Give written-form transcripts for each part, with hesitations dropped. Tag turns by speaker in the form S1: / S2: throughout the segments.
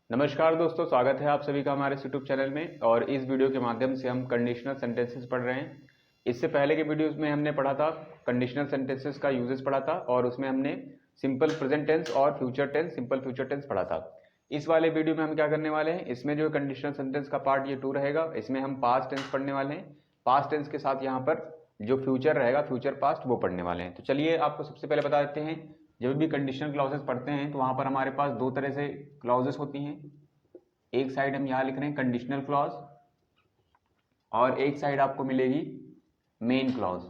S1: नमस्कार दोस्तों, स्वागत है आप सभी का हमारे यूट्यूब चैनल में। और इस वीडियो के माध्यम से हम कंडीशनल सेंटेंसेस पढ़ रहे हैं। इससे पहले के वीडियोस में हमने पढ़ा था कंडीशनल सेंटेंसेस का यूजेस पढ़ा था और उसमें हमने सिंपल प्रेजेंट टेंस और future tense, simple future tense पढ़ा था। इस वाले वीडियो में हम क्या करने वाले हैं, इसमें जो कंडीशनल सेंटेंस का पार्ट ये 2 रहेगा। इसमें हम पास्ट टेंस पढ़ने वाले हैं। पास्ट टेंस के साथ यहाँ पर जो फ्यूचर रहेगा, फ्यूचर पास्ट, वो पढ़ने वाले हैं। तो चलिए आपको सबसे पहले बता देते हैं, जब भी कंडीशनल क्लॉजेस पढ़ते हैं तो वहाँ पर हमारे पास 2 तरह से क्लॉजेस होती हैं। एक साइड हम यहाँ लिख रहे हैं कंडीशनल क्लॉज और एक साइड आपको मिलेगी मेन क्लॉज।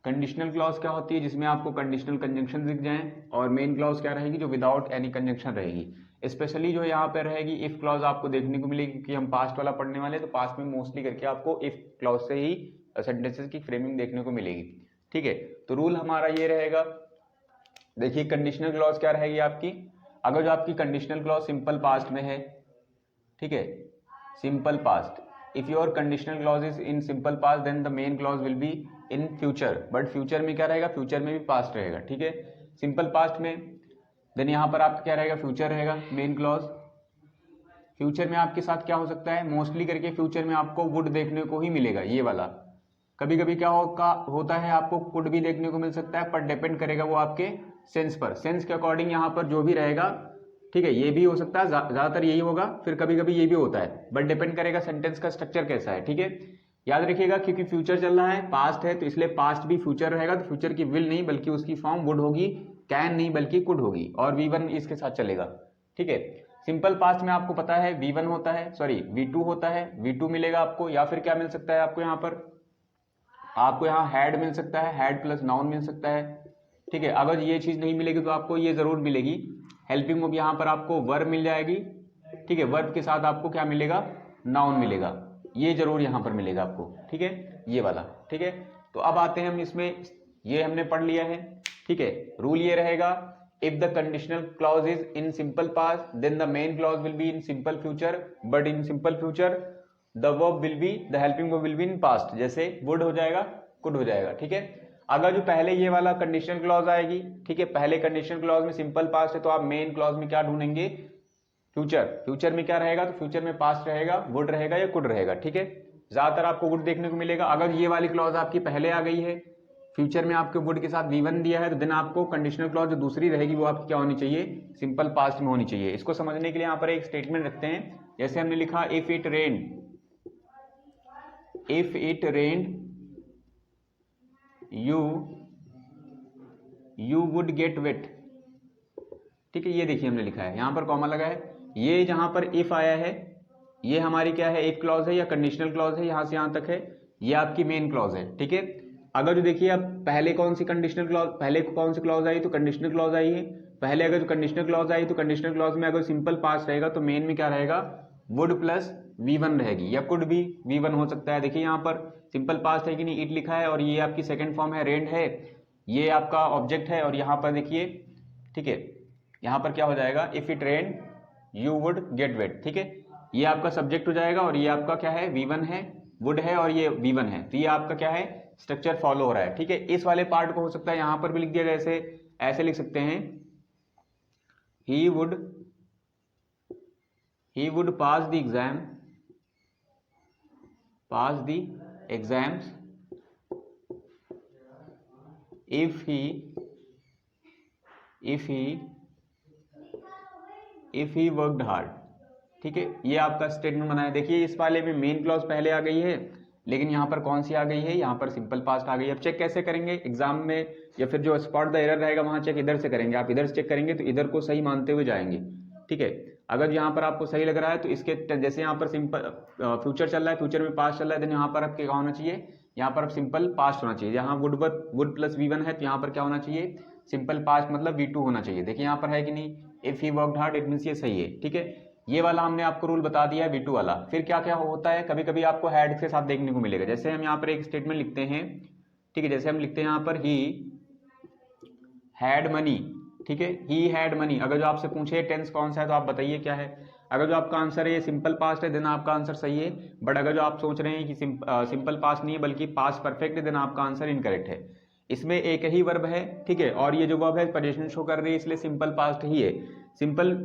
S1: कंडीशनल क्लॉज क्या होती है, जिसमें आपको कंडीशनल कंजंक्शन दिख जाएं, और मेन क्लॉज क्या रहेगी, जो विदाउट एनी कंजंक्शन रहेगी। स्पेशली जो यहाँ पे रहेगी इफ क्लॉज आपको देखने को मिलेगी, क्योंकि हम पास्ट वाला पढ़ने वाले हैं तो पास्ट में मोस्टली करके आपको इफ क्लॉज से ही सेंटेंसेस की फ्रेमिंग देखने को मिलेगी। ठीक है, तो रूल हमारा ये रहेगा। देखिए कंडीशनल क्लॉज क्या रहेगी आपकी, अगर जो आपकी कंडीशनल क्लॉज सिंपल पास्ट में है, ठीक है, simple past, if your conditional clause is in simple past then the main clause will be in future. But future में क्या रहेगा, फ्यूचर में भी पास्ट रहेगा। ठीक है, सिंपल पास्ट में देन यहाँ पर आपका क्या रहेगा, फ्यूचर रहेगा मेन क्लॉज। फ्यूचर में आपके साथ क्या हो सकता है, मोस्टली करके फ्यूचर में आपको वुड देखने को ही मिलेगा, ये वाला। कभी कभी क्या होता है, आपको कुड भी देखने को मिल सकता है, पर डिपेंड करेगा वो आपके सेंस पर। सेंस के अकॉर्डिंग यहाँ पर जो भी रहेगा, ठीक है, ये भी हो सकता है, ज्यादातर यही होगा, फिर कभी कभी ये भी होता है, बट डिपेंड करेगा सेंटेंस का स्ट्रक्चर कैसा है। ठीक है, याद रखिएगा, क्योंकि फ्यूचर चल रहा है, पास्ट है, तो इसलिए पास्ट भी फ्यूचर रहेगा। तो फ्यूचर की विल नहीं बल्कि उसकी फॉर्म वुड होगी, कैन नहीं बल्कि कुड होगी, और V1 इसके साथ चलेगा। ठीक है, सिंपल पास्ट में आपको पता है V1 होता है, सॉरी V2 होता है, V2 मिलेगा आपको, या फिर क्या मिल सकता है आपको यहाँ पर, आपको यहाँ हैड मिल सकता है, हैड प्लस नाउन मिल सकता है। ठीक है, अगर ये चीज नहीं मिलेगी तो आपको ये जरूर मिलेगी, हेल्पिंग में यहाँ पर आपको वर्ब मिल जाएगी। ठीक है, वर्ब के साथ आपको क्या मिलेगा, नाउन मिलेगा, ये जरूर यहाँ पर मिलेगा आपको। ठीक है, ये वाला। ठीक है, तो अब आते हैं हम इसमें, ये हमने पढ़ लिया है। ठीक है, रूल ये रहेगा, if the conditional clause is in simple past then the main clause will be in simple future, but in simple future the verb will be, the helping verb will be in past. जैसे would हो जाएगा, could हो जाएगा। ठीक है, अगर जो पहले ये वाला कंडीशनल क्लॉज आएगी, ठीक है, पहले कंडीशनल क्लॉज में सिंपल पास्ट है, तो आप मेन क्लॉज में क्या ढूंढेंगे, फ्यूचर। फ्यूचर में क्या रहेगा, तो फ्यूचर में पास्ट रहेगा, वुड रहेगा या कुड रहेगा। ठीक है, ज्यादातर आपको वुड देखने को मिलेगा। अगर ये वाली क्लॉज आपकी पहले आ गई है, फ्यूचर में आपके वुड के साथ V1 दिया है, तो देन आपको कंडीशनल क्लॉज जो दूसरी रहेगी वो आपकी क्या होनी चाहिए, सिंपल पास्ट में होनी चाहिए। इसको समझने के लिए यहाँ पर एक स्टेटमेंट रखते हैं। जैसे हमने लिखा if it rain, if it rained you would get wet। ठीक है, ये देखिए हमने लिखा है, यहां पर कॉमा लगा है। ये जहां पर if आया है, ये हमारी क्या है, if क्लॉज है या कंडीशनल क्लॉज है, यहां से यहां तक है, ये आपकी मेन क्लॉज है। ठीक है, अगर जो देखिए अब पहले कौन सी कंडीशनल क्लॉज, पहले कौन सी क्लॉज आई, तो कंडीशनल क्लॉज आई है। पहले अगर जो कंडीशनल क्लॉज आई, तो कंडीशनल क्लॉज में अगर सिंपल पास्ट रहेगा तो मेन में क्या रहेगा, वुड प्लस V1 रहेगी, या कुड भी V1 हो सकता है। देखिए यहाँ पर सिंपल पास्ट है कि नहीं, इट लिखा है, और ये आपकी सेकंड फॉर्म है, रेंड है, ये आपका ऑब्जेक्ट है, और यहाँ पर देखिए, ठीक है, यहाँ पर क्या हो जाएगा, if it rain you would get wet. ठीक है, ये आपका सब्जेक्ट हो जाएगा, और ये आपका क्या है, V1 है, वुड है, और ये V1 है, तो ये आपका क्या है, स्ट्रक्चर फॉलो हो रहा है। ठीक है, इस वाले पार्ट को हो सकता है यहाँ पर भी लिख दिया जाए, ऐसे लिख सकते हैं, he would pass the exam, pass the exams if he worked hard। ठीक है, ये आपका स्टेटमेंट बनाया। देखिए इस वाले में मेन क्लॉज पहले आ गई है, लेकिन यहाँ पर कौन सी आ गई है, यहाँ पर सिंपल पास्ट आ गई है। अब चेक कैसे करेंगे एग्जाम में, या फिर जो स्पॉट द एरर रहेगा वहां चेक इधर से करेंगे। आप इधर से चेक करेंगे तो इधर को सही मानते हुए जाएंगे। ठीक है, अगर यहाँ पर आपको सही लग रहा है तो इसके, जैसे यहाँ पर सिंपल फ्यूचर चल रहा है, फ्यूचर में पास्ट चल रहा है, देन यहाँ पर आपके क्या होना चाहिए, यहाँ पर सिंपल पास्ट होना चाहिए। यहाँ वुड प्लस V1 है, तो यहाँ पर क्या होना चाहिए, सिंपल पास्ट मतलब V2 होना चाहिए। देखिए यहाँ पर है कि नहीं, if he worked hard, it means ये सही है। ठीक है, ये वाला हमने आपको रूल बता दिया है, V2 वाला। फिर क्या क्या होता है, कभी कभी आपको हैड के साथ देखने को मिलेगा। जैसे हम यहाँ पर एक स्टेटमेंट लिखते हैं, ठीक है, जैसे हम लिखते हैं यहाँ पर ही हैड मनी। ठीक है, ही हैड मनी। अगर जो आपसे पूछे टेंस कौन सा है तो आप बताइए क्या है। अगर जो आपका आंसर है ये सिंपल पास्ट है, देन आपका आंसर सही है। बट अगर जो आप सोच रहे हैं कि सिंपल पास्ट नहीं है बल्कि पास्ट परफेक्ट है, देन आपका आंसर इनकरेक्ट है। इसमें एक ही वर्ब है, ठीक है, और ये जो वर्ब है पोजीशन शो कर रही है, इसलिए सिंपल पास्ट ही है। सिंपल,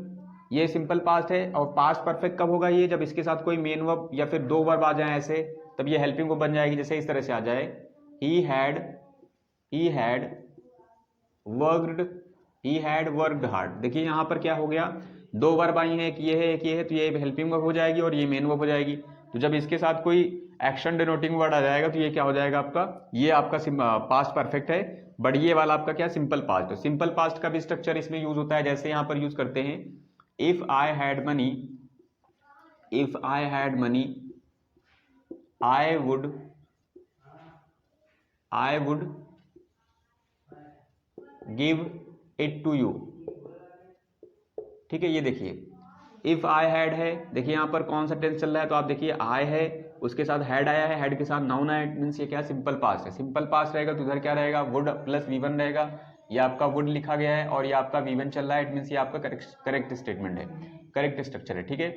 S1: ये सिंपल पास्ट है। और पास्ट परफेक्ट कब होगा ये, जब इसके साथ कोई मेन वर्ब या फिर दो वर्ब आ जाए ऐसे, तब ये हेल्पिंग वर्ब बन जाएगी। जैसे इस तरह से आ जाए, ही हैड वर्कड हार्ड। देखिए यहाँ पर क्या हो गया, दो वर्ब आई हैं, एक ये है एक ये है, तो ये हेल्पिंग वर्ब हो जाएगी और ये मेन वर्ब हो जाएगी। तो जब इसके साथ कोई एक्शन डिनोटिंग वर्ड आ जाएगा तो ये क्या हो जाएगा आपका, ये आपका पास्ट परफेक्ट है। बट ये वाला आपका क्या, सिंपल पास्ट। तो सिंपल पास्ट का भी स्ट्रक्चर इसमें यूज होता है, जैसे यहाँ पर यूज करते हैं, if I had money I would give it to you. ठीक है, ये देखिए इफ आई हैड है, देखिए यहाँ पर कौन सा टेंस चल रहा है, तो आप देखिए आई है, उसके साथ हैड आया है, हैड के साथ नाउन आया, मीन्स ये क्या, सिंपल पास्ट है। सिंपल पास्ट रहेगा तो इधर क्या रहेगा, वुड प्लस V1 रहेगा। ये आपका वुड लिखा गया है और ये आपका V1 चल रहा है, इट मीन्स ये आपका करेक्ट स्टेटमेंट है, करेक्ट स्ट्रक्चर है। ठीक है,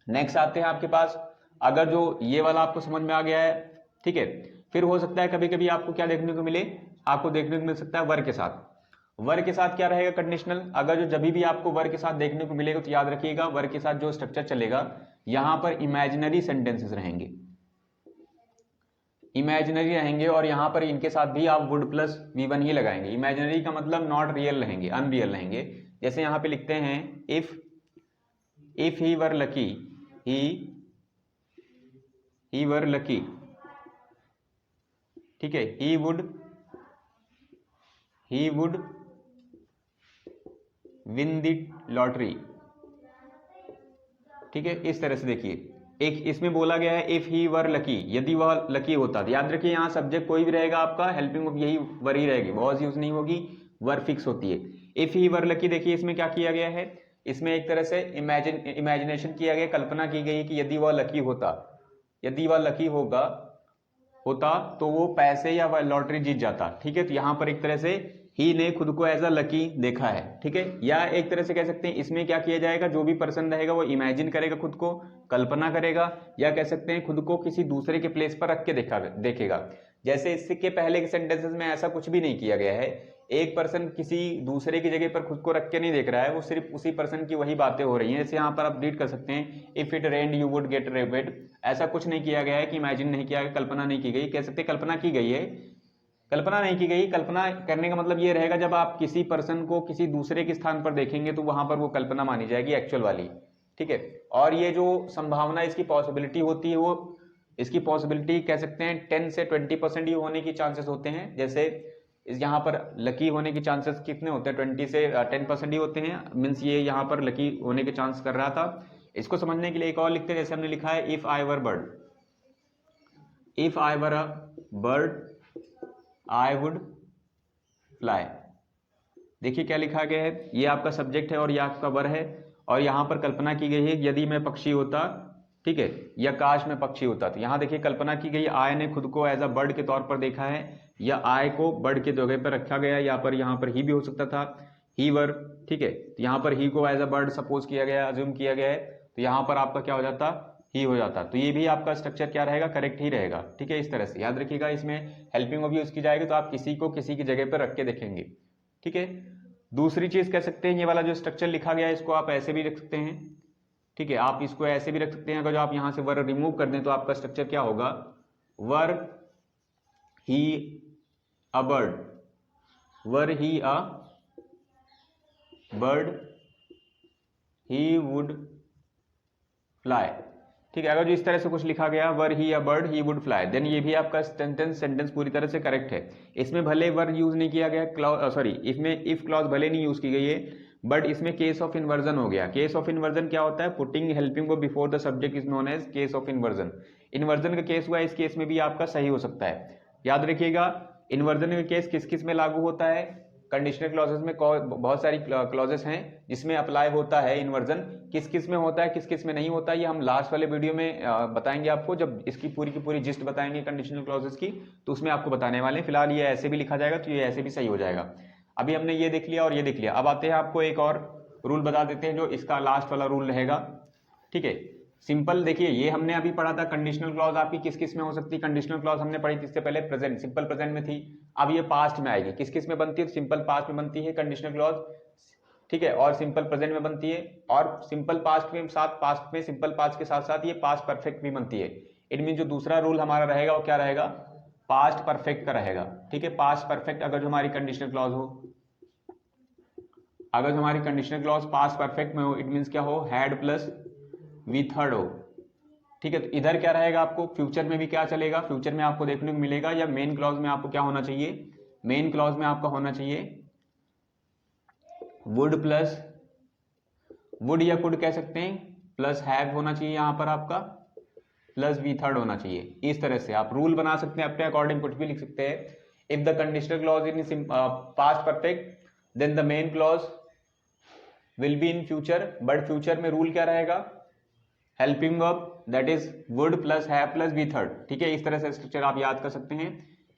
S1: नेक्स्ट आते हैं आपके पास, अगर जो ये वाला आपको समझ में आ गया है, ठीक है, फिर हो सकता है कभी कभी आपको क्या देखने को मिले, आपको देखने को मिल सकता है वर्ग के साथ। वर्ग के साथ क्या रहेगा, कंडीशनल। अगर जो जब भी आपको वर्ग के साथ देखने को मिलेगा तो याद रखिएगा, वर्ग के साथ जो स्ट्रक्चर चलेगा, यहां पर इमेजिनरी सेंटेंसेस रहेंगे, इमेजिनरी रहेंगे, और यहां पर इनके साथ भी आप वुड प्लस V1 ही लगाएंगे। इमेजिनरी का मतलब नॉट रियल रहेंगे, अनरियल रहेंगे। जैसे यहां पे लिखते हैं, if he were lucky, he were lucky, ठीक है, he would win the lottery. ठीक है, इस तरह से देखिए, एक इसमें बोला गया है इफ ही वर लकी, यदि वह लकी होता। तो याद रखिए यहाँ सब्जेक्ट कोई भी रहेगा आपका, हेल्पिंग वर्ब यही वर ही रहेगी, वॉज यूज नहीं होगी, वर फिक्स होती है। इफ ही वर लकी, देखिए इसमें क्या किया गया है, इसमें एक तरह से इमेजिनेशन किया गया, कल्पना की गई कि यदि वह लकी होता, यदि वह लकी होता तो वो पैसे या वह लॉटरी जीत जाता। ठीक है, तो यहां पर एक तरह से ही ने खुद को एज अ लकी देखा है। ठीक है, या एक तरह से कह सकते हैं, इसमें क्या किया जाएगा, जो भी पर्सन रहेगा वो इमेजिन करेगा, खुद को कल्पना करेगा, या कह सकते हैं खुद को किसी दूसरे के प्लेस पर रख के देखेगा। जैसे इसके पहले के सेंटेंसेस में ऐसा कुछ भी नहीं किया गया है, एक पर्सन किसी दूसरे की जगह पर खुद को रख के नहीं देख रहा है, वो सिर्फ उसी पर्सन की वही बातें हो रही हैं। जैसे यहाँ पर आप रीड कर सकते हैं, if it rained you would get रेपेड। ऐसा कुछ नहीं किया गया है कि इमेजिन नहीं किया गया, कल्पना नहीं की गई, कह सकते कल्पना की गई है, कल्पना नहीं की गई। कल्पना करने का मतलब ये रहेगा, जब आप किसी पर्सन को किसी दूसरे के स्थान पर देखेंगे तो वहां पर वो कल्पना मानी जाएगी, एक्चुअल वाली। ठीक है, और ये जो संभावना, इसकी पॉसिबिलिटी होती है, वो इसकी पॉसिबिलिटी कह सकते हैं 10 से 20% ही होने की चांसेस होते हैं। जैसे यहाँ पर लकी होने के चांसेस कितने होते हैं, 20 से 10% ही होते हैं, मीन्स ये यहाँ पर लकी होने के चांस कर रहा था। इसको समझने के लिए एक और लिखते हैं, जैसे हमने लिखा है, if I were a bird I would fly. देखिए क्या लिखा गया है, ये आपका सब्जेक्ट है और ये आपका वर है, और यहाँ पर कल्पना की गई है, यदि मैं पक्षी होता, ठीक है, या काश में पक्षी होता। तो यहाँ देखिए कल्पना की गई, आय ने खुद को एज अ बर्ड के तौर पर देखा है, या आय को बर्ड के जगह पर रखा गया, यहाँ पर ही भी हो सकता था, ही वर। ठीक है, तो यहाँ पर ही को एज अ बर्ड सपोज किया गया, अज्यूम किया गया है, तो यहाँ पर आपका क्या हो जाता, ही हो जाता। तो ये भी आपका स्ट्रक्चर क्या रहेगा, करेक्ट ही रहेगा। ठीक है, इस तरह से याद रखिएगा, इसमें हेल्पिंग वर्ब यूज की जाएगी, तो आप किसी को किसी की जगह पर रख के देखेंगे। ठीक है, दूसरी चीज कह सकते हैं, ये वाला जो स्ट्रक्चर लिखा गया है, इसको आप ऐसे भी रख सकते हैं। ठीक है, आप इसको ऐसे भी रख सकते हैं, अगर जो आप यहां से वर रिमूव कर दें तो आपका स्ट्रक्चर क्या होगा, were he a bird, were he a bird he would fly. ठीक है, अगर जो इस तरह से कुछ लिखा गया, were he a bird he would fly, then ये भी आपका सेंटेंस पूरी तरह से करेक्ट है। इसमें भले वर यूज नहीं किया गया, सॉरी, इसमें इफ क्लॉज भले नहीं यूज की गई है, बट इसमें केस ऑफ इन्वर्जन हो गया। केस ऑफ इन्वर्जन क्या होता है, putting helping verb before the subject is known as case of inversion. Inversion का केस हुआ, इस केस में भी आपका सही हो सकता है। याद रखिएगा, इन्वर्जन का केस किस किस में लागू होता है, कंडीशनल क्लॉजेस में बहुत सारी क्लॉजेस हैं जिसमें अप्लाई होता है इन्वर्जन, किस किस में होता है, किस किस में नहीं होता है, ये हम लास्ट वाले वीडियो में बताएंगे आपको, जब इसकी पूरी की पूरी जिस्ट बताएंगे कंडीशनल क्लॉजेस की, तो उसमें आपको बताने वाले हैं। फिलहाल ये ऐसे भी लिखा जाएगा तो ये ऐसे भी सही हो जाएगा। अभी हमने ये देख लिया और ये देख लिया, अब आते हैं आपको एक और रूल बता देते हैं, जो इसका लास्ट वाला रूल रहेगा। ठीक है, सिंपल देखिए, ये हमने अभी पढ़ा था, कंडीशनल क्लॉज आपकी किस किस में हो सकती है। कंडीशनल क्लॉज हमने पढ़ी थी इससे पहले, प्रेजेंट, सिंपल प्रेजेंट में थी। अब ये पास्ट में आएगी, किस किस में बनती है, सिंपल पास्ट में बनती है कंडीशनल क्लॉज। ठीक है, और सिंपल प्रेजेंट में बनती है, और सिंपल पास्ट के साथ, पास्ट में सिंपल पास्ट के साथ साथ ये पास्ट परफेक्ट भी बनती है। इट मीन जो दूसरा रूल हमारा रहेगा वो क्या रहेगा, पास्ट परफेक्ट का रहेगा। ठीक है, पास्ट परफेक्ट अगर जो हमारी कंडीशनल क्लॉज हो, अगर जो हमारी कंडीशनल क्लॉज पास्ट परफेक्ट में हो, इट मीन्स क्या हो, हैड प्लस वी थर्ड हो। ठीक है, तो इधर क्या रहेगा, आपको फ्यूचर में भी क्या चलेगा, फ्यूचर में आपको देखने को मिलेगा, या मेन क्लॉज में आपको क्या होना चाहिए, मेन क्लॉज में आपका होना चाहिए वुड प्लस, वुड या कुड कह सकते हैं, प्लस हैव होना चाहिए यहां पर आपका, प्लस वी थर्ड होना चाहिए। इस तरह से आप रूल बना सकते हैं, अपने अकॉर्डिंग कुछ भी लिख सकते हैं। If the conditional clause in past perfect then the main clause will be in future, but future में रूल क्या रहेगा, helping verb that is would plus have plus V third. ठीक है, इस तरह से स्ट्रक्चर आप याद कर सकते हैं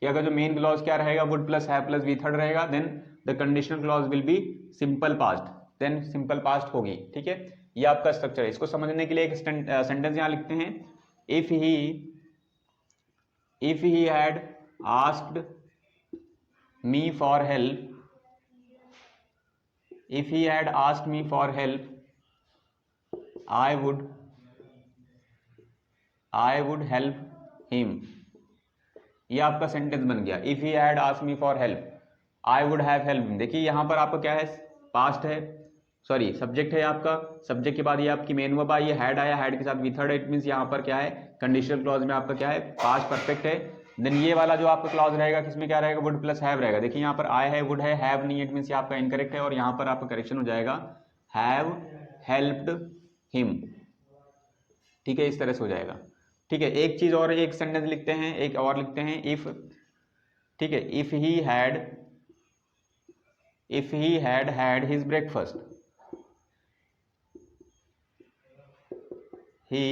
S1: कि अगर जो मेन क्लॉज क्या रहेगा, would plus have plus V third रहेगा, then the conditional clause will be simple past, then simple past होगी। ठीक है, ये आपका स्ट्रक्चर है। इसको समझने के लिए एक सेंटेंस यहां लिखते हैं, if he had asked me for help, if he had asked me for help I would help him। ये आपका सेंटेंस बन गया, if he had asked me for help I would have helped him। देखिए यहां पर आपका क्या है, पास्ट है, सॉरी सब्जेक्ट है आपका, सब्जेक्ट के बाद ये आपकी मेन वर्ब आई है, हैड आया, हैड के साथ वी थर्ड है, इट मींस यहां पर क्या है, कंडीशनल क्लॉज में आपका क्या है, पास्ट परफेक्ट है। देन ये वाला जो आपका क्लॉज रहेगा किसमें क्या रहेगा, वुड प्लस हैव रहेगा। देखिए यहाँ पर आई है, वुड है, हैव नहीं, इट मींस ये आपका इनकरेक्ट है, और यहाँ पर आपका करेक्शन हो जाएगा हैव हेल्प्ड हिम। ठीक है, इस तरह से हो जाएगा। ठीक है, एक चीज और, एक सेंटेंस लिखते हैं, एक और लिखते हैं, इफ, ठीक है, if he had had his breakfast he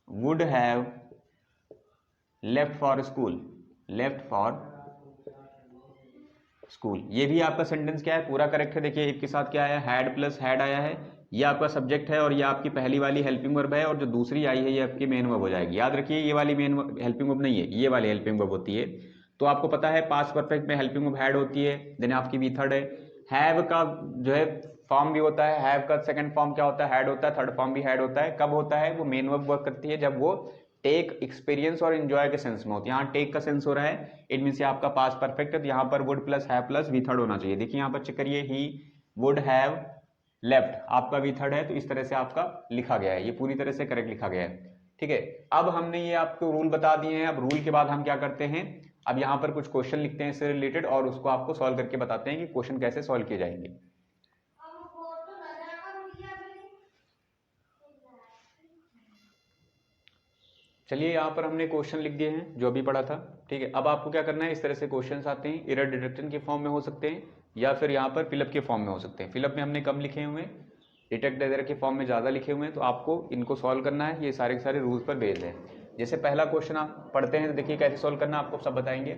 S1: would have left for school, ये भी आपका सेंटेंस क्या है, पूरा करेक्ट है। देखिए इफ के साथ क्या आया, हैड प्लस हैड आया है, ये आपका सब्जेक्ट है, और ये आपकी पहली वाली हेल्पिंग वर्ब है, और जो दूसरी आई है ये आपकी मेन वर्ब हो जाएगी। याद रखिए ये वाली मेन हेल्पिंग वर्ब नहीं है, ये वाली हेल्पिंग वर्ब होती है। तो आपको पता है पास्ट परफेक्ट में हेल्पिंग वर्ब हैड होती है, देन आपकी वी थर्ड है। हैव का जो है फॉर्म भी होता है, हैव का सेकंड फॉर्म क्या होता है, हैड होता है, थर्ड फॉर्म भी हैड होता है। कब होता है, वो मेन वर्ब वर्क करती है जब वो टेक, एक्सपीरियंस और एंजॉय के सेंस में होती है। यहाँ टेक का सेंस हो रहा है, इट मींस आपका पास्ट परफेक्ट है, तो यहाँ पर would plus have plus V third होना चाहिए। देखिए यहाँ पर चेक करिए, ही वुड हैव लेफ्ट, आपका वी थर्ड है, तो इस तरह से आपका लिखा गया है, ये पूरी तरह से करेक्ट लिखा गया है। ठीक है, अब हमने ये आपको रूल बता दिए हैं। अब रूल के बाद हम क्या करते हैं, अब यहाँ पर कुछ क्वेश्चन लिखते हैं इससे रिलेटेड, और उसको आपको सॉल्व करके बताते हैं कि क्वेश्चन कैसे सॉल्व किए जाएंगे। चलिए यहाँ पर हमने क्वेश्चन लिख दिए हैं जो अभी पढ़ा था। ठीक है, अब आपको क्या करना है, इस तरह से क्वेश्चंस आते हैं, एरर डिटेक्शन के फॉर्म में हो सकते हैं, या फिर यहाँ पर फिलअप के फॉर्म में हो सकते हैं। फिलअप में हमने कम लिखे हुए हैं, डिटेक्ट एरर के फॉर्म में ज़्यादा लिखे हुए हैं, तो आपको इनको सॉल्व करना है। ये सारे के सारे रूल्स पर बेस्ड है। जैसे पहला क्वेश्चन आप पढ़ते हैं तो देखिए कैसे सॉल्व करना, आपको सब बताएंगे।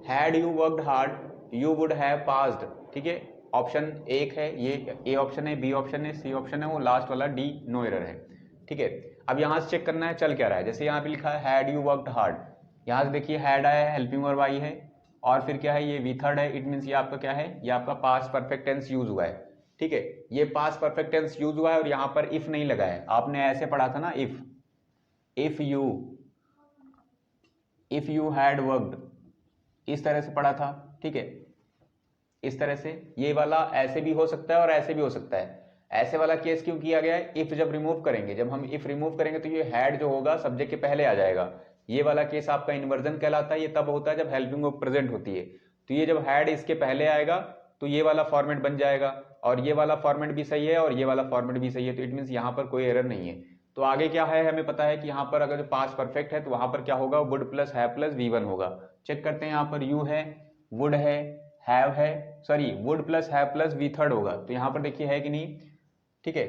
S1: Had you worked hard you would have passed. ठीक है, ऑप्शन एक है, ये ए ऑप्शन है, बी ऑप्शन है, सी ऑप्शन है, वो लास्ट वाला डी नो एरर है। ठीक है, अब यहाँ से चेक करना है चल क्या रहा है। जैसे यहाँ पे लिखा है हैड यू वर्कड हार्ड, यहाँ से देखिए हैड आया है, हेल्पिंग वर्ब आई है, और फिर क्या है, ये वी थर्ड है, इट मींस ये आपका क्या है, ये आपका पास्ट परफेक्ट टेंस यूज हुआ है। ठीक है, ये पास्ट परफेक्ट टेंस यूज हुआ है, और यहाँ पर इफ नहीं लगा है। आपने ऐसे पढ़ा था ना, इफ यू हैड वर्कड, इस तरह से पढ़ा था। ठीक है, इस तरह से ये वाला ऐसे भी हो सकता है और ऐसे भी हो सकता है। ऐसे वाला केस क्यों किया गया है, इफ जब रिमूव करेंगे, जब हम इफ रिमूव करेंगे तो ये हैड जो होगा सब्जेक्ट के पहले आ जाएगा। ये वाला केस आपका इन्वर्जन कहलाता है, ये तब होता है जब हेल्पिंग वर्ब प्रेजेंट होती है। तो ये जब हैड इसके पहले आएगा तो ये वाला फॉर्मेट बन जाएगा, और ये वाला फॉर्मेट भी सही है और ये वाला फॉर्मेट भी सही है, तो इट मीन्स यहाँ पर कोई एरर नहीं है। तो आगे क्या है, हमें पता है कि यहाँ पर अगर जो पास्ट परफेक्ट है तो वहां पर क्या होगा, would plus have plus V1 होगा। चेक करते हैं, यहाँ पर यू है, वुड है, हैव है, sorry would plus have plus V third होगा, तो यहाँ पर देखिए है कि नहीं। ठीक है,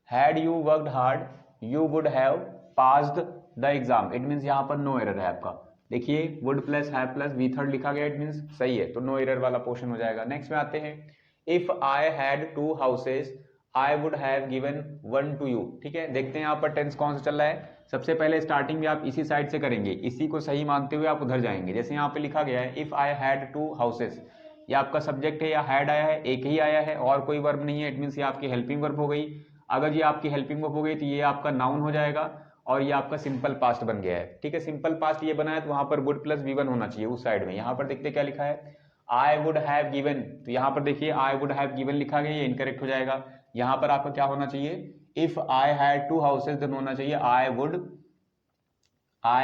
S1: had you worked hard you would have passed the exam, it means यहाँ पर नो एरर है आपका। देखिए would plus have plus V third लिखा गया, इट मींस सही है, तो नो एरर वाला पोर्शन हो जाएगा। नेक्स्ट में आते हैं, if I had 2 houses I would have given 1 to you. ठीक है, देखते हैं यहाँ पर टेंस कौन सा चल रहा है। सबसे पहले स्टार्टिंग में आप इसी साइड से करेंगे, इसी को सही मानते हुए आप उधर जाएंगे। जैसे यहाँ पे लिखा गया है, इफ आई हैड 2 हाउसेज, ये आपका सब्जेक्ट है या हैड आया है, एक ही आया है और कोई वर्ब नहीं है, इट मीन्स ये आपकी हेल्पिंग वर्ब हो गई। अगर ये आपकी हेल्पिंग वर्ब हो गई तो ये आपका नाउन हो जाएगा और ये आपका सिंपल पास्ट बन गया है। ठीक है, सिंपल पास्ट ये बना है तो वहां पर वुड प्लस वी1 होना चाहिए उस साइड में। यहाँ पर देखते क्या लिखा है, आई वुड हैव गिवन, तो यहाँ पर देखिए आई वुड हैव गिवन लिखा गया, ये इनकरेक्ट हो जाएगा। यहाँ पर आपका क्या होना चाहिए, if I had 2 houses then होना चाहिए आई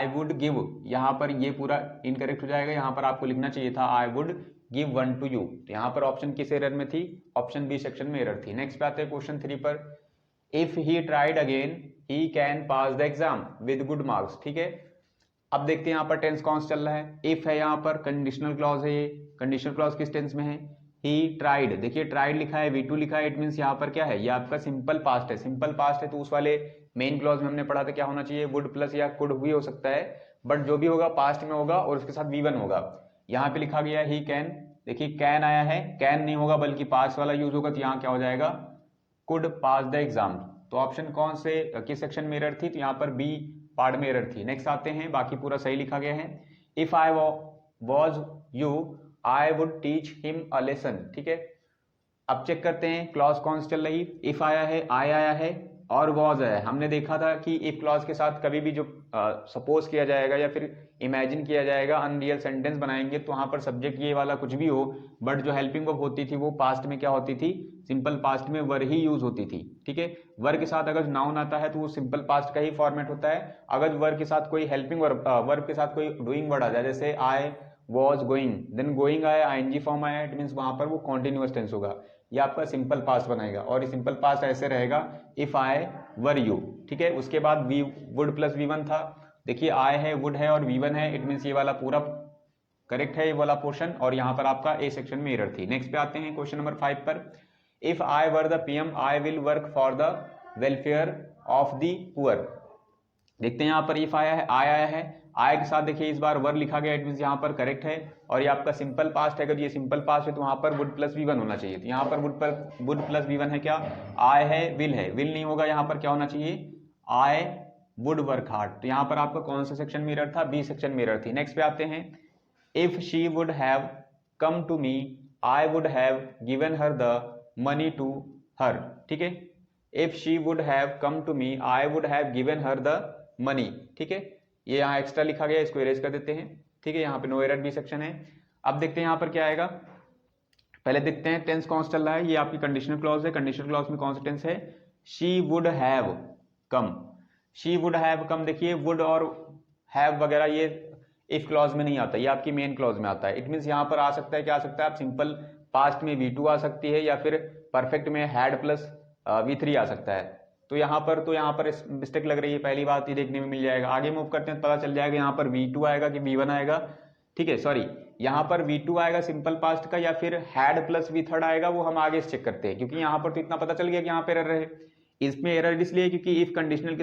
S1: वुड गिव, यहाँ पर ये पूरा इनकरेक्ट हो जाएगा। यहाँ पर आपको लिखना चाहिए था आई वुड गिव 1 to you। तो यहाँ पर ऑप्शन किस एरर में थी, ऑप्शन बी सेक्शन में एरर थी। नेक्स्ट पे आते हैं क्वेश्चन 3 पर, if he tried again he can pass the exam with good marks. ठीक है, अब देखते हैं यहाँ पर टेंस कौन सा चल रहा है, इफ है यहाँ पर कंडीशनल क्लॉज है, ये कंडीशनल क्लॉज किस टेंस में है, ही ट्राइड, देखिए ट्राइड लिखा है, V2 लिखा है, इट मीन्स यहाँ पर क्या है, ये आपका सिंपल पास्ट है। सिंपल पास्ट है तो उस वाले मेन क्लॉज में हमने पढ़ा था क्या होना चाहिए, वुड प्लस या कुड भी हो सकता है, बट जो भी होगा पास्ट में होगा और उसके साथ V1 होगा। यहाँ पे लिखा गया ही कैन, देखिए कैन आया है, कैन नहीं होगा बल्कि पास्ट वाला यूज होगा, तो यहाँ क्या हो जाएगा, कुड पास द एग्जाम। तो ऑप्शन कौन से किस सेक्शन में एरर थी, तो यहाँ पर बी पार्ट में एरर थी। नेक्स्ट आते हैं, बाकी पूरा सही लिखा गया है, if I was you I would teach him a lesson. ठीक है, अब चेक करते हैं क्लॉज कौन सी चल रही, इफ आया है, आई आया है और वॉज आया है। हमने देखा था कि इफ क्लॉज के साथ कभी भी जो सपोज किया जाएगा या फिर इमेजिन किया जाएगा, अनरियल सेंटेंस बनाएंगे तो वहां पर सब्जेक्ट ये वाला कुछ भी हो, बट जो हेल्पिंग वर्ब होती थी वो पास्ट में क्या होती थी, सिंपल पास्ट में वर ही यूज होती थी। ठीक है, वर के साथ अगर नाउन आता है तो वो सिंपल पास्ट का ही फॉर्मेट होता है। अगर वर के साथ कोई हेल्पिंग वर्ब के साथ कोई डूइंग वर्ड आ जाए, जैसे I was going, then going आया, आईएनजी फॉर्म आया, इट मीन्स वहां पर वो कॉन्टिन्यूअस टेंस होगा, ये आपका सिंपल पास्ट बनेगा। और ये सिंपल पास्ट ऐसे रहेगा, इफ आई वर यू। ठीक है, उसके बाद वी वुड प्लस V1 था, देखिए आई है, वुड है और V1 है, इट मीन्स ये वाला पूरा करेक्ट है, ये वाला पोर्शन, और यहाँ पर आपका ए सेक्शन में एरर थी। नेक्स्ट पे आते हैं क्वेश्चन नंबर 5 पर, if I were the PM I will work for the welfare of the poor. देखते हैं यहाँ पर इफ आया है, आया है, आय के साथ देखिए इस बार वर लिखा गया, इट मीन्स यहाँ पर करेक्ट है, और ये आपका सिंपल पास्ट है। अगर ये सिंपल पास्ट है तो वहां पर वुड प्लस V1 होना चाहिए, तो यहाँ पर वुड प्लस V1 है क्या, आय है, विल नहीं होगा, यहाँ पर क्या होना चाहिए, आई वुड वर्क हार्ड। तो यहाँ पर आपका कौन सा सेक्शन में एरर था, बी सेक्शन में एरर थी। नेक्स्ट पे आते हैं, if she would have come to me I would have given her the money to her. ठीक है, if she would have come to me I would have given her the money. ठीक है, ये यहाँ extra लिखा गया, इसको erase कर देते हैं। ठीक है, यहाँ पे नो एरर बी सेक्शन है। अब देखते हैं यहाँ पर क्या आएगा, पहले देखते हैं टेंस कौन सा चल रहा है, ये आपकी कंडीशनल क्लॉज है, कंडीशनल क्लॉज में कौन सा टेंस है, she would have come, she would have कम। देखिए वुड और हैव वगैरह ये इफ क्लॉज में नहीं आता, ये आपकी मेन क्लॉज में आता है। इट मीन्स यहाँ पर आ सकता है, क्या आ सकता है, आप सिंपल पास्ट में V2 आ सकती है या फिर परफेक्ट में हैड प्लस V3 आ सकता है। तो यहाँ पर मिस्टेक लग रही है, पहली बात ये देखने में मिल जाएगा। आगे मूव करते हैं तो पता चल जाएगा यहाँ पर V2 आएगा कि V1 आएगा। ठीक है, सॉरी, यहाँ पर V2 आएगा सिंपल पास्ट का या फिर हैड प्लस V3 आएगा, वो हम आगे चेक करते हैं, क्योंकि यहाँ पर तो इतना पता चल गया कि यहाँ पर एरर है। इसमें एरर इसलिए क्योंकि इफ कंडीशनल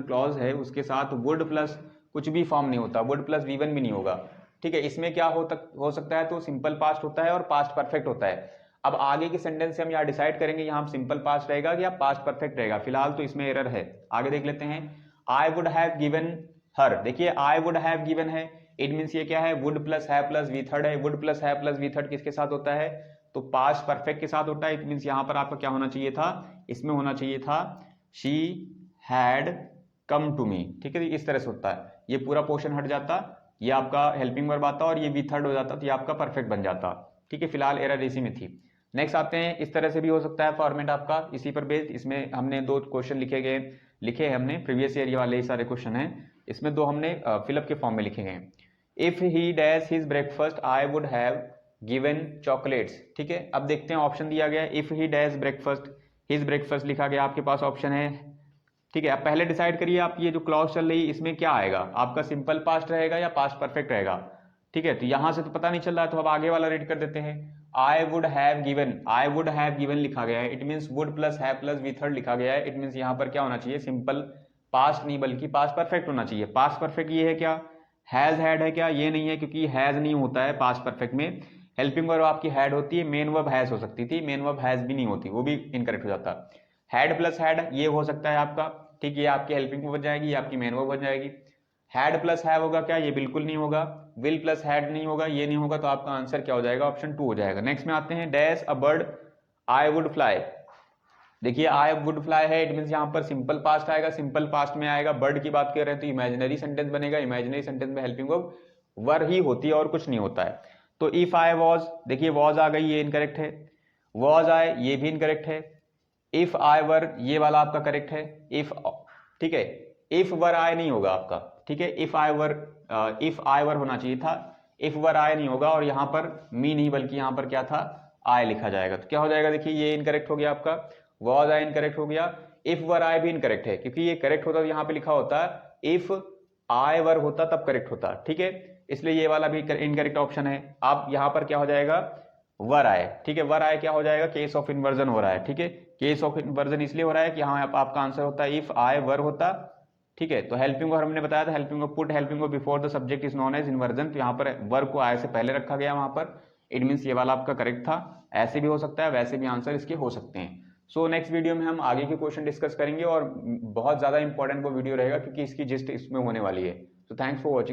S1: क्लॉज है उसके साथ वुड प्लस कुछ भी फॉर्म नहीं होता, वुड प्लस V1 भी नहीं होगा। ठीक है, इसमें क्या हो सकता है, तो सिंपल पास्ट होता है और पास्ट परफेक्ट होता है। अब आगे के सेंटेंस से हम यहाँ डिसाइड करेंगे यहाँ सिंपल पास्ट रहेगा या पास्ट परफेक्ट रहेगा। फिलहाल तो इसमें एरर है, आगे देख लेते हैं। आई वुड हैव गिवन हर, देखिए आई वुड हैव गिवन है, इट मीन्स ये क्या है, would plus have plus V3 है। Would plus have plus V3 किसके साथ होता है, तो पास्ट परफेक्ट के साथ होता है। इट मीन्स यहाँ पर आपका क्या होना चाहिए था, इसमें होना चाहिए था she had come to me. ठीक है, इस तरह से होता है, ये पूरा पोर्शन हट जाता, ये आपका हेल्पिंग वर्ब आता और ये V3 हो जाता, तो ये आपका परफेक्ट बन जाता। ठीक है, फिलहाल एरर इसी में थी। नेक्स्ट आते हैं, इस तरह से भी हो सकता है फॉर्मेट आपका, इसी पर बेस्ड। इसमें हमने 2 क्वेश्चन लिखे हैं हमने, प्रीवियस ईयर वाले ही सारे क्वेश्चन हैं, इसमें 2 हमने फिलअप के फॉर्म में लिखे गए। If he dash his breakfast I would have given chocolates. ठीक है, अब देखते हैं ऑप्शन दिया गया है, if he dash breakfast, his breakfast लिखा गया, आपके पास ऑप्शन है। ठीक है, आप पहले डिसाइड करिए, आप ये जो क्लॉज चल रही है इसमें क्या आएगा, आपका सिंपल पास्ट रहेगा या पास्ट परफेक्ट रहेगा। ठीक है, तो यहां से तो पता नहीं चल रहा है, तो अब आगे वाला रीड कर देते हैं। आई वुड हैव गिवन लिखा गया है, it means would plus have plus V3 लिखा गया है। इट मीन्स यहाँ पर क्या होना चाहिए, सिंपल पास्ट नहीं बल्कि पास्ट परफेक्ट होना चाहिए। पास्ट परफेक्ट ये है क्या, हैज हैड है क्या, ये नहीं है, क्योंकि हैज नहीं होता है पास्ट परफेक्ट में। हेल्पिंग वर्ब आपकी हैड होती है, मेन वर्ब हैज हो सकती थी, मेन वर्ब हैज भी नहीं होती, वो भी इनकरेक्ट हो जाता। हैड प्लस हैड ये हो सकता है आपका, ठीक है, ये आपकी हेल्पिंग वर्ब बन जाएगी, ये आपकी मेन वर्ब बन जाएगी। हैड प्लस हैव होगा क्या, ये बिल्कुल नहीं होगा, विल प्लस हैड नहीं होगा, ये नहीं होगा, तो आपका आंसर क्या हो जाएगा, ऑप्शन 2 हो जाएगा। नेक्स्ट में आते हैं, dash a bird I would fly. देखिए आई वुड फ्लाई है, इट मीन यहाँ पर सिंपल पास्ट आएगा, सिंपल पास्ट में आएगा, बर्ड की बात कर रहे हैं तो इमेजिनरी सेंटेंस बनेगा, इमेजिनरी सेंटेंस में हेल्पिंग वर्ब वर ही होती है और कुछ नहीं होता है। तो इफ आई वॉज, देखिए वॉज आ गई, ये इनकरेक्ट है, वॉज आई ये भी इनकरेक्ट है, इफ आई वर ये वाला आपका करेक्ट है, इफ, ठीक है, इफ वर आई नहीं होगा आपका, ठीक है, इफ आई वर होना चाहिए था, इफ वर आई नहीं होगा, और यहां पर मी नहीं बल्कि यहां पर क्या था, आई लिखा जाएगा, तो क्या हो जाएगा, देखिए ये इनकरेक्ट हो गया आपका, वॉज आई इनकरेक्ट हो गया, इफ वर आई भी इनकरेक्ट है, क्योंकि ये करेक्ट होता तो यहाँ पे लिखा होता इफ आई वर होता तब करेक्ट होता, ठीक है, इसलिए ये वाला भी इनकरेक्ट ऑप्शन है। आप यहाँ पर क्या हो जाएगा, वर आए, ठीक है, वर आए क्या हो जाएगा, केस ऑफ इन्वर्जन हो रहा है, ठीक है, केस ऑफ इन्वर्जन इसलिए हो रहा है कि यहाँ आपका आंसर होता है इफ आई वर होता, ठीक है, तो हेल्पिंग वर्ब हमने बताया था, helping verb put helping verb before the subject is known as inversion, तो यहाँ पर वर्ब को आई से पहले रखा गया वहां पर, इट मीन्स ये वाला आपका करेक्ट था, ऐसे भी हो सकता है, वैसे भी आंसर इसके हो सकते हैं। सो नेक्स्ट वीडियो में हम आगे के क्वेश्चन डिस्कस करेंगे और बहुत ज्यादा इंपॉर्टेंट वो वीडियो रहेगा क्योंकि इसकी जिस्ट इसमें होने वाली है। So thanks for watching.